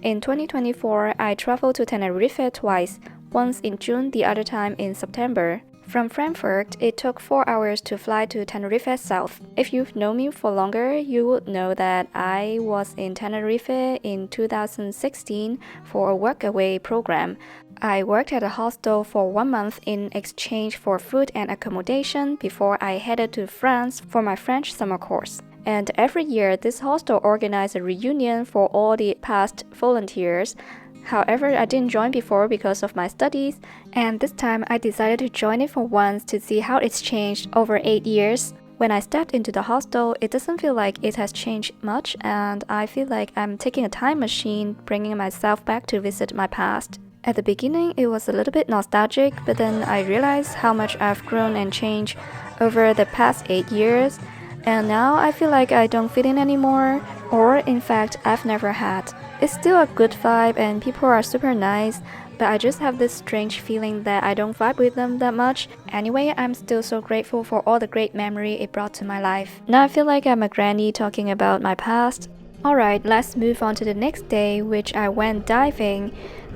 In 2024, I traveled to Tenerife twice, once in June, the other time in September. From Frankfurt, it took 4 hours to fly to Tenerife South. If you've known me for longer, you would know that I was in Tenerife in 2016 for a workaway program. I worked at a hostel for 1 month in exchange for food and accommodation before I headed to France for my French summer course. And every year, this hostel organized a reunion for all the past volunteers. However, I didn't join before because of my studies, and this time I decided to join it for once to see how it's changed over 8 years. When I stepped into the hostel, it doesn't feel like it has changed much, and I feel like I'm taking a time machine, bringing myself back to visit my past. At the beginning, it was a little bit nostalgic, but then I realized how much I've grown and changed over the past 8 years, and now I feel like I don't fit in anymore, or in fact, I've never had. It's still a good vibe and people are super nice, but I just have this strange feeling that I don't vibe with them that much. Anyway, I'm still so grateful for all the great memory it brought to my life. Now I feel like I'm a granny talking about my past. Alright, let's move on to the next day, which I went diving.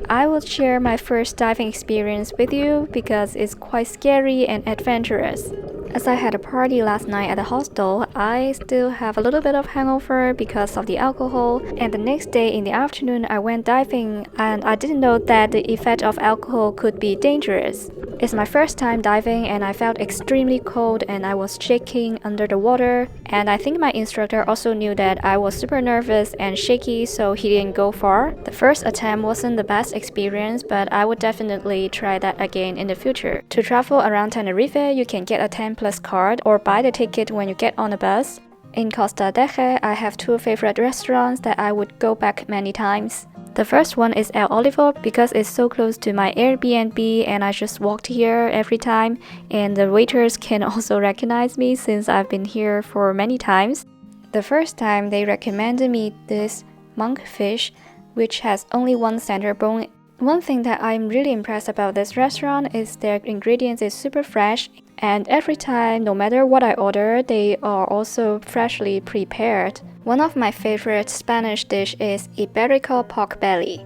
I will share my first diving experience with you because it's quite scary and adventurous. As I had a party last night at the hostel, I still have a little bit of hangover because of the alcohol, and the next day in the afternoon I went diving and I didn't know that the effect of alcohol could be dangerous. It's my first time diving and I felt extremely cold and I was shaking under the water, and I think my instructor also knew that I was super nervous and shaky, so he didn't go far. The first attempt wasn't the best experience, but I would definitely try that again in the future. To travel around Tenerife, you can get a 10+ card or buy the ticket when you get on a bus. In Costa Teide, I have 2 favorite restaurants that I would go back many times. The first one is El Olivo because it's so close to my Airbnb and I just walked here every time, and the waiters can also recognize me since I've been here for many times. The first time they recommended me this monkfish, which has only 1 center bone. One thing that I'm really impressed about this restaurant is their ingredients is super fresh, and every time, no matter what I order, they are also freshly prepared. One of my favorite Spanish dish is Iberico pork belly.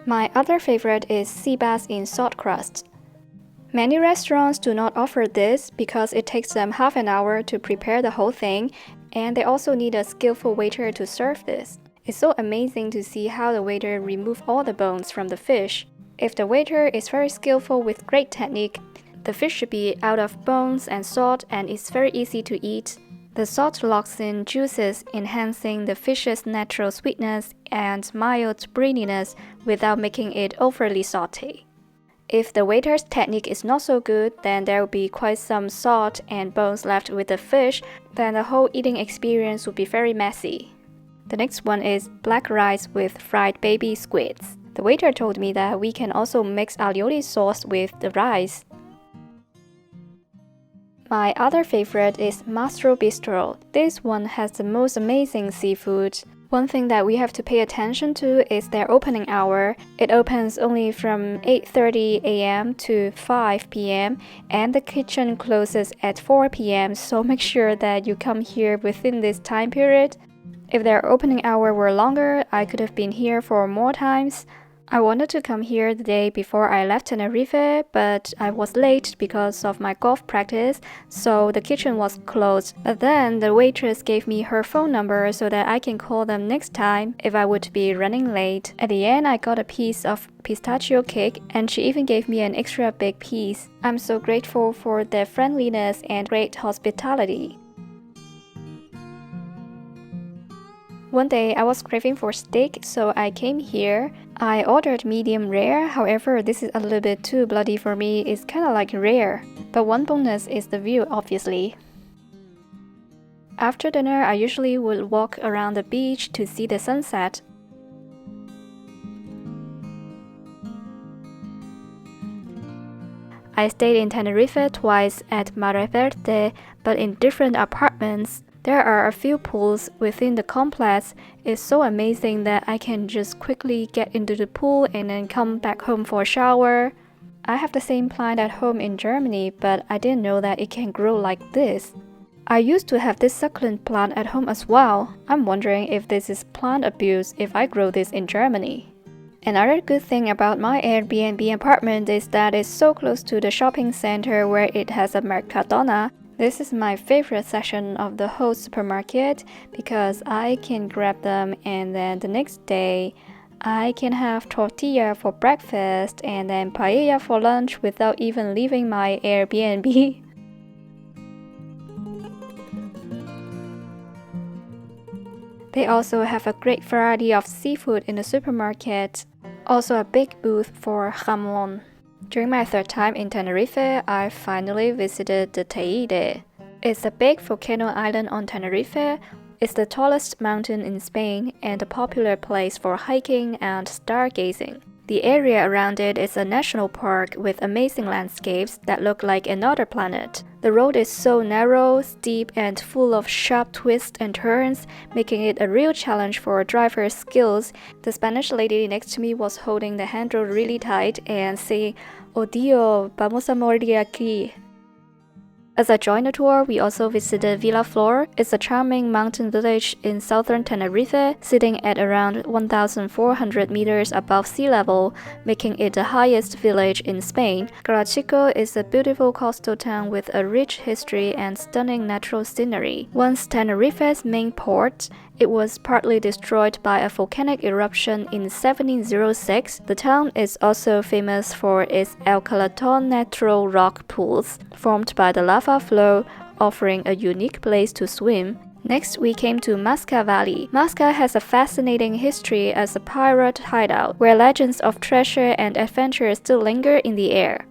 My other favorite is sea bass in salt crust. Many restaurants do not offer this because it takes them half an hour to prepare the whole thing, and they also need a skillful waiter to serve this. It's so amazing to see how the waiter removes all the bones from the fish. If the waiter is very skillful with great technique, the fish should be out of bones and salt, and it's very easy to eat. The salt locks in juices, enhancing the fish's natural sweetness and mild breadiness without making it overly salty. If the waiter's technique is not so good, then there will be quite some salt and bones left with the fish, then the whole eating experience will be very messy. The next one is black rice with fried baby squids. The waiter told me that we can also mix alioli sauce with the rice. My other favorite is Mastro Bistro. This one has the most amazing seafood. One thing that we have to pay attention to is their opening hour. It opens only from 8:30 a.m. to 5 p.m. and the kitchen closes at 4 p.m. so make sure that you come here within this time period. If their opening hour were longer, I could have been here for more times. I wanted to come here the day before I left Tenerife, but I was late because of my golf practice, so the kitchen was closed. But then the waitress gave me her phone number so that I can call them next time if I would be running late. At the end, I got a piece of pistachio cake, and she even gave me an extra big piece. I'm so grateful for their friendliness and great hospitality. One day I was craving for steak, so I came here. I ordered medium rare, however this is a little bit too bloody for me, it's kinda like rare. But one bonus is the view, obviously. After dinner, I usually would walk around the beach to see the sunset. I stayed in Tenerife twice at Mar Verde, but in different apartments. There are a few pools within the complex. It's so amazing that I can just quickly get into the pool and then come back home for a shower. I have the same plant at home in Germany, but I didn't know that it can grow like this. I used to have this succulent plant at home as well. I'm wondering if this is plant abuse if I grow this in Germany. Another good thing about my Airbnb apartment is that it's so close to the shopping center where it has a Mercadona. This is my favorite section of the whole supermarket because I can grab them and then the next day I can have tortilla for breakfast and then paella for lunch without even leaving my Airbnb. They also have a great variety of seafood in the supermarket, also a big booth for jamón. During my third time in Tenerife, I finally visited the Teide. It's a big volcano island on Tenerife. It's the tallest mountain in Spain and a popular place for hiking and stargazing. The area around it is a national park with amazing landscapes that look like another planet. The road is so narrow, steep, and full of sharp twists and turns, making it a real challenge for a driver's skills. The Spanish lady next to me was holding the handle really tight and saying, "Oh Dio, vamos a morir aquí." As I joined the tour, we also visited Vilaflor. It's a charming mountain village in southern Tenerife, sitting at around 1,400 meters above sea level, making it the highest village in Spain. Garachico is a beautiful coastal town with a rich history and stunning natural scenery. Once Tenerife's main port, it was partly destroyed by a volcanic eruption in 1706. The town is also famous for its El Calaton natural rock pools, formed by the lava flow, offering a unique place to swim. Next, we came to Masca Valley. Masca has a fascinating history as a pirate hideout, where legends of treasure and adventure still linger in the air.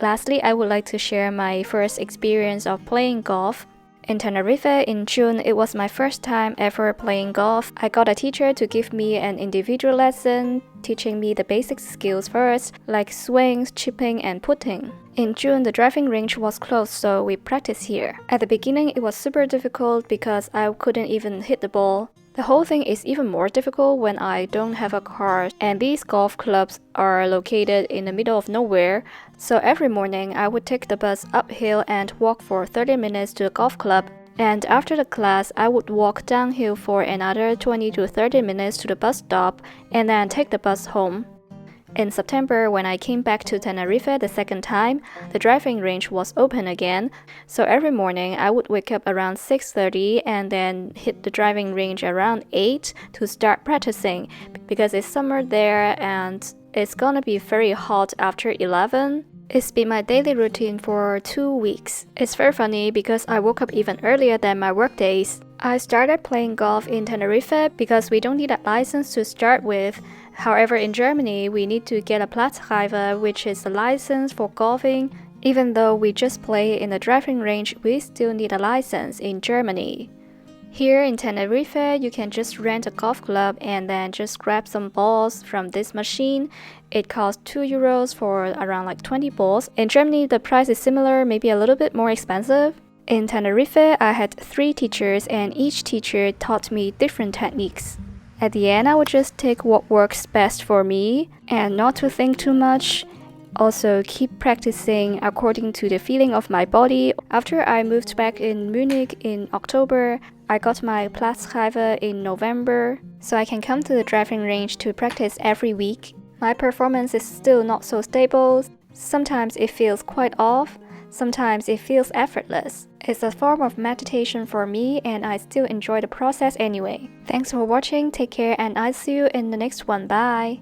Lastly, I would like to share my first experience of playing golf. In Tenerife in June, it was my first time ever playing golf. I got a teacher to give me an individual lesson, teaching me the basic skills first, like swings, chipping, and putting. In June, the driving range was closed, so we practiced here. At the beginning, it was super difficult because I couldn't even hit the ball. The whole thing is even more difficult when I don't have a car, and these golf clubs are located in the middle of nowhere, so every morning I would take the bus uphill and walk for 30 minutes to the golf club, and after the class I would walk downhill for another 20 to 30 minutes to the bus stop and then take the bus home. In September, when I came back to Tenerife the second time, the driving range was open again, so every morning I would wake up around 6:30 and then hit the driving range around 8 to start practicing, because it's summer there and it's gonna be very hot after 11. It's been my daily routine for 2 weeks. It's very funny because I woke up even earlier than my work days. I started playing golf in Tenerife because we don't need a license to start with. However, in Germany, we need to get a Platzreife, which is a license for golfing. Even though we just play in the driving range, we still need a license in Germany. Here in Tenerife, you can just rent a golf club and then just grab some balls from this machine. It costs €2 for around like 20 balls. In Germany, the price is similar, maybe a little bit more expensive. In Tenerife, I had 3 teachers and each teacher taught me different techniques. At the end, I would just take what works best for me and not to think too much. Also, keep practicing according to the feeling of my body. After I moved back in Munich in October, I got my Platzreife in November, so I can come to the driving range to practice every week. My performance is still not so stable. Sometimes it feels quite off. Sometimes it feels effortless. It's a form of meditation for me and I still enjoy the process anyway. Thanks for watching, take care, and I'll see you in the next one. Bye!